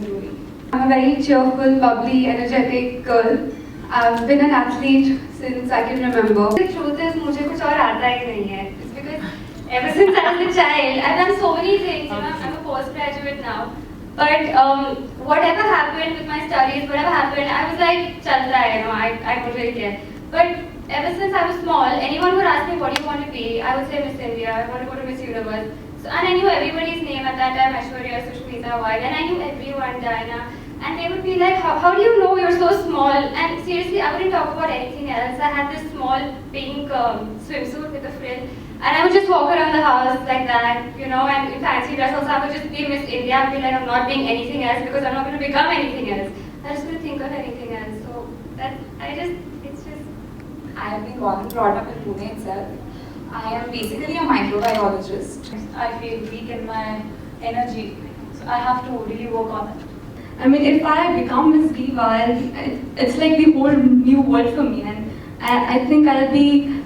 Manzoori. I'm a very cheerful, bubbly, energetic girl. I've been an athlete since I can remember. The truth is, मुझे कुछ और आता ही नहीं है. It's because ever since I was a child, I've done so many things. You know, I'm a postgraduate now. But whatever happened with my studies, whatever happened, I was like, चल रहा है, you know, I don't really care. But ever since I was small, anyone would ask me, what do you want to be? I would say Miss India. I want to go to Miss Universe. So, and I knew everybody's name at that time, Aishwarya, Sushmita, White, and I knew everyone, Diana. And they would be like, how do you know you're so small? And seriously, I wouldn't talk about anything else. I had this small pink swimsuit with a frill. And I would just walk around the house like that, you know, and in fancy dress also, I would just be Miss India. I'd be like, I'm not being anything else because I'm not going to become anything else. I just couldn't think of anything else. So, it's just... I have been born and brought up in Pune itself. I am basically a microbiologist. I feel weak in my energy, so I have to really work on it. I mean, if I become Miss Diva, it's like the whole new world for me. And I think I'll be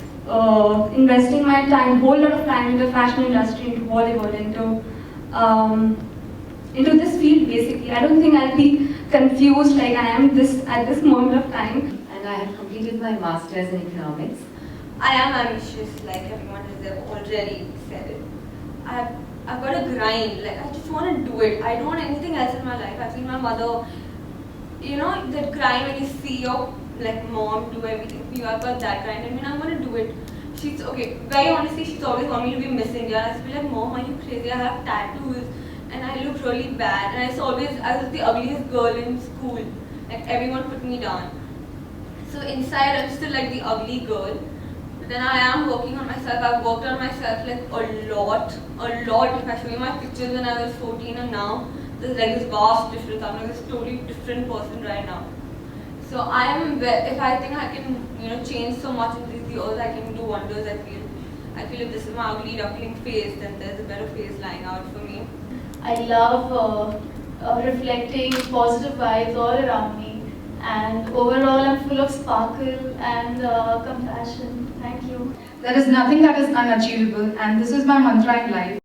investing my time, whole lot of time into the fashion industry, into Bollywood, into this field basically. I don't think I'll be confused like I am at this moment of time. And I have completed my master's in economics. I am ambitious, like everyone has already said it. I've got a grind, like I just want to do it. I don't want anything else in my life. I've seen my mother, you know, that grind when you see your like mom do everything for you. I've got that grind. I mean, I'm going to do it. She's okay. Very honestly, she's always wanted me to be Miss India. I used to be like, Mom, are you crazy? I have tattoos and I look really bad. And I was the ugliest girl in school. Like everyone put me down. So inside, I'm still like the ugly girl. But then I am working on myself. I've worked on myself like a lot. If I show you my pictures when I was 14 and now, there's like this vast difference. I'm like this totally different person right now. So I am, if I think I can, you know, change so much in these years, I can do wonders. I feel if this is my ugly duckling phase, then there's a better phase lying out for me. I love reflecting positive vibes all around me, and overall I'm full of sparkle and compassion. Thank you. There is nothing that is unachievable, and this is my mantra in life.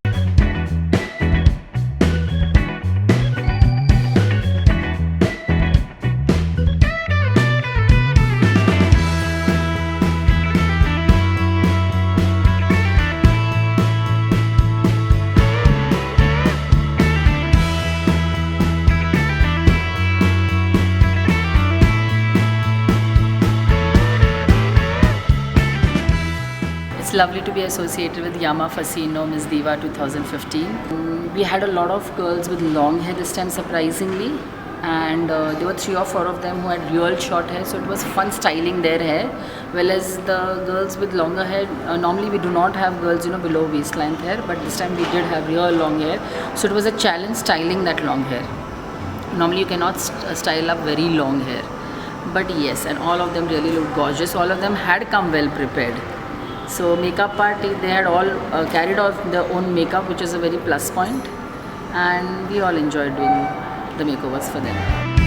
It's lovely to be associated with Yama Fasino Miss Diva 2015. We had a lot of girls with long hair this time, surprisingly, and there were 3 or 4 of them who had real short hair, so it was fun styling their hair. Whereas the girls with longer hair, normally we do not have girls, you know, below waist length hair, but this time we did have real long hair, so it was a challenge styling that long hair. Normally you cannot style up very long hair, but yes, and all of them really looked gorgeous. All of them had come well prepared. So makeup party, they had all carried off their own makeup, which is a very plus point, and we all enjoyed doing the makeovers for them.